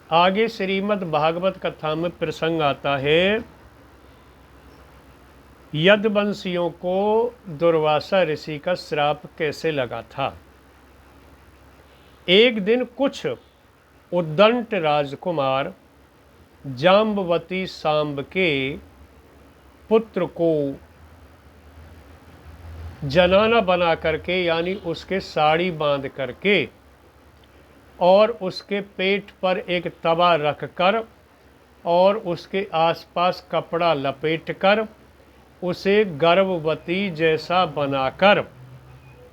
आगे श्रीमद् भागवत कथा में प्रसंग आता है, यदुवंशियों को दुर्वासा ऋषि का श्राप कैसे लगा था। एक दिन कुछ उद्दंड राजकुमार जाम्बवती सांब के पुत्र को जनाना बना करके, यानी उसके साड़ी बांध करके और उसके पेट पर एक तवा रखकर और उसके आसपास कपड़ा लपेटकर उसे गर्भवती जैसा बनाकर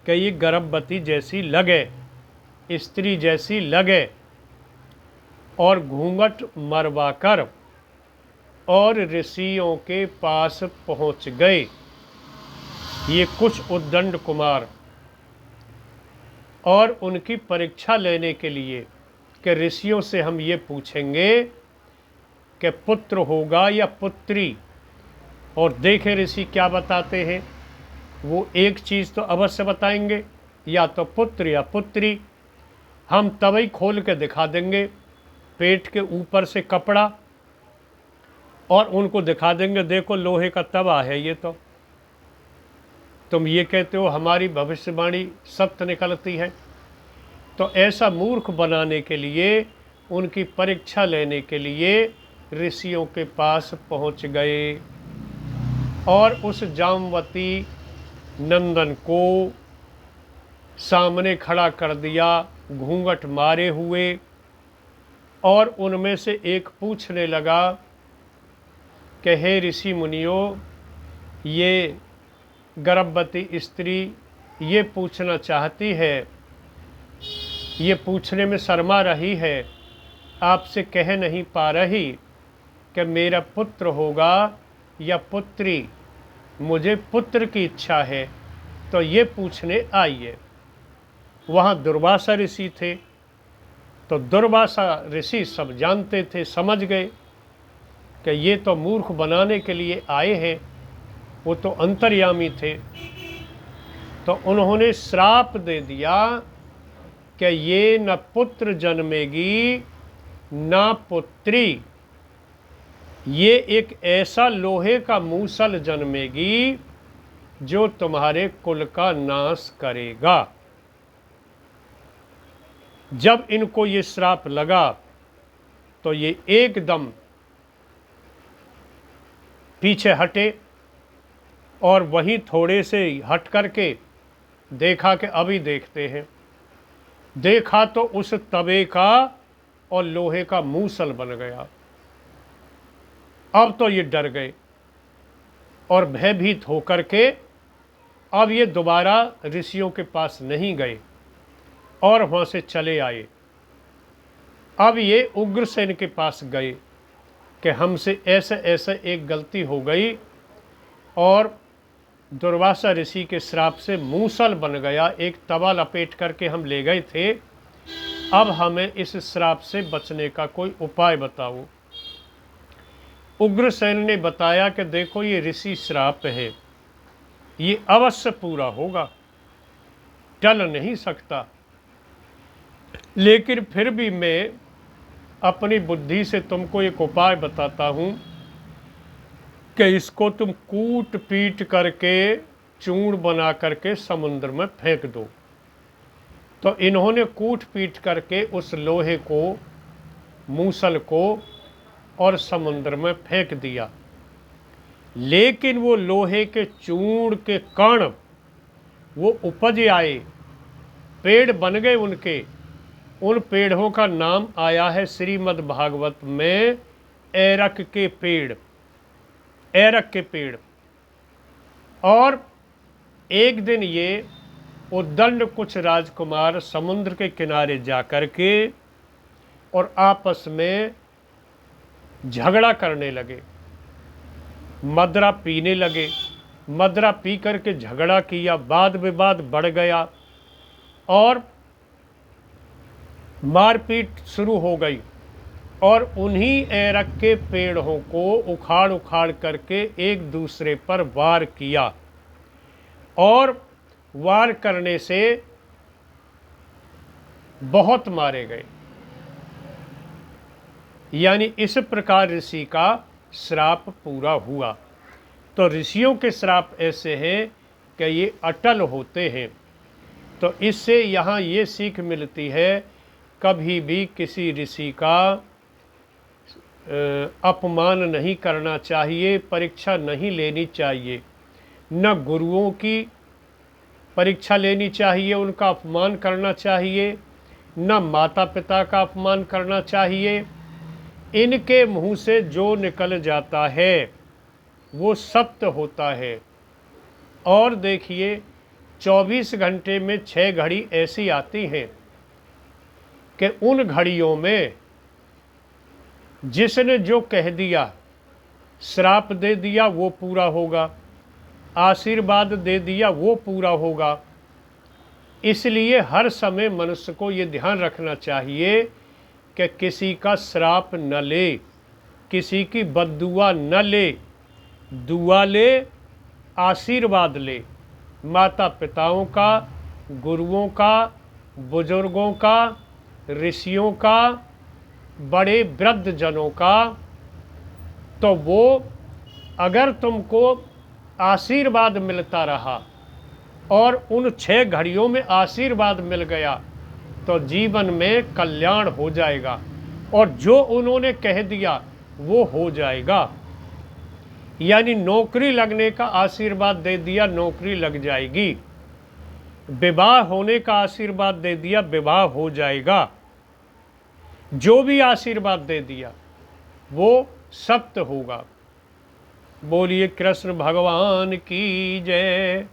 कि ये गर्भवती जैसी लगे, स्त्री जैसी लगे, और घूंघट मरवाकर और ऋषियों के पास पहुंच गए। ये कुछ उद्दंड कुमार, और उनकी परीक्षा लेने के लिए कि ऋषियों से हम ये पूछेंगे कि पुत्र होगा या पुत्री, और देखें ऋषि क्या बताते हैं। वो एक चीज़ तो अवश्य बताएंगे, या तो पुत्र या पुत्री। हम तभी खोल के दिखा देंगे पेट के ऊपर से कपड़ा, और उनको दिखा देंगे देखो लोहे का तवा है ये, तो तुम ये कहते हो हमारी भविष्यवाणी सत्य निकलती है। तो ऐसा मूर्ख बनाने के लिए, उनकी परीक्षा लेने के लिए ऋषियों के पास पहुंच गए और उस जामवती नंदन को सामने खड़ा कर दिया, घूंघट मारे हुए, और उनमें से एक पूछने लगा कि हे ऋषि मुनियों, ये गर्भवती स्त्री ये पूछना चाहती है, ये पूछने में शर्मा रही है, आपसे कह नहीं पा रही कि मेरा पुत्र होगा या पुत्री, मुझे पुत्र की इच्छा है, तो ये पूछने आई है। वहाँ दुर्वासा ऋषि थे, तो दुर्वासा ऋषि सब जानते थे, समझ गए कि ये तो मूर्ख बनाने के लिए आए हैं। वो तो अंतर्यामी थे, तो उन्होंने श्राप दे दिया कि ये न पुत्र जन्मेगी न पुत्री, ये एक ऐसा लोहे का मूसल जन्मेगी जो तुम्हारे कुल का नाश करेगा। जब इनको ये श्राप लगा तो ये एकदम पीछे हटे और वहीं थोड़े से हट करके देखा कि अभी देखते हैं। देखा तो उस तवे का और लोहे का मूसल बन गया। अब तो ये डर गए और भयभीत होकर के अब ये दोबारा ऋषियों के पास नहीं गए और वहाँ से चले आए। अब ये उग्रसेन के पास गए कि हमसे ऐसे ऐसे एक गलती हो गई और दुर्वासा ऋषि के श्राप से मूसल बन गया, एक तवा लपेट करके हम ले गए थे, अब हमें इस श्राप से बचने का कोई उपाय बताओ। उग्रसेन ने बताया कि देखो ये ऋषि श्राप है, ये अवश्य पूरा होगा, टल नहीं सकता, लेकिन फिर भी मैं अपनी बुद्धि से तुमको एक उपाय बताता हूँ कि इसको तुम कूट पीट करके चूर्ण बना करके समुद्र में फेंक दो। तो इन्होंने कूट पीट करके उस लोहे को, मूसल को, और समुद्र में फेंक दिया। लेकिन वो लोहे के चूर्ण के कण वो उपज आए, पेड़ बन गए उनके। उन पेड़ों का नाम आया है श्रीमद् भागवत में ऐरक के पेड़, ऐरक के पेड़। और एक दिन ये उद्दंड कुछ राजकुमार समुद्र के किनारे जाकर के और आपस में झगड़ा करने लगे, मदरा पीने लगे। मदरा पी करके झगड़ा किया, वाद विवाद बढ़ गया और मारपीट शुरू हो गई, और उन्हीं ऐरक के पेड़ों को उखाड़ उखाड़ करके एक दूसरे पर वार किया, और वार करने से बहुत मारे गए। यानी इस प्रकार ऋषि का श्राप पूरा हुआ। तो ऋषियों के श्राप ऐसे हैं कि ये अटल होते हैं। तो इससे यहाँ ये सीख मिलती है, कभी भी किसी ऋषि का अपमान नहीं करना चाहिए, परीक्षा नहीं लेनी चाहिए, न गुरुओं की परीक्षा लेनी चाहिए, उनका अपमान करना चाहिए, न माता पिता का अपमान करना चाहिए। इनके मुंह से जो निकल जाता है वो सत्य होता है। और देखिए 24 घंटे में 6 घड़ी ऐसी आती हैं कि उन घड़ियों में जिसने जो कह दिया, श्राप दे दिया वो पूरा होगा, आशीर्वाद दे दिया वो पूरा होगा। इसलिए हर समय मनुष्य को ये ध्यान रखना चाहिए कि किसी का श्राप न ले, किसी की बद्दुआ न ले, दुआ ले, आशीर्वाद ले, माता पिताओं का, गुरुओं का, बुजुर्गों का, ऋषियों का, बड़े वृद्ध जनों का। तो वो अगर तुमको आशीर्वाद मिलता रहा और उन 6 घड़ियों में आशीर्वाद मिल गया तो जीवन में कल्याण हो जाएगा, और जो उन्होंने कह दिया वो हो जाएगा। यानी नौकरी लगने का आशीर्वाद दे दिया, नौकरी लग जाएगी। विवाह होने का आशीर्वाद दे दिया, विवाह हो जाएगा। जो भी आशीर्वाद दे दिया वो सत्य होगा। बोलिए कृष्ण भगवान की जय।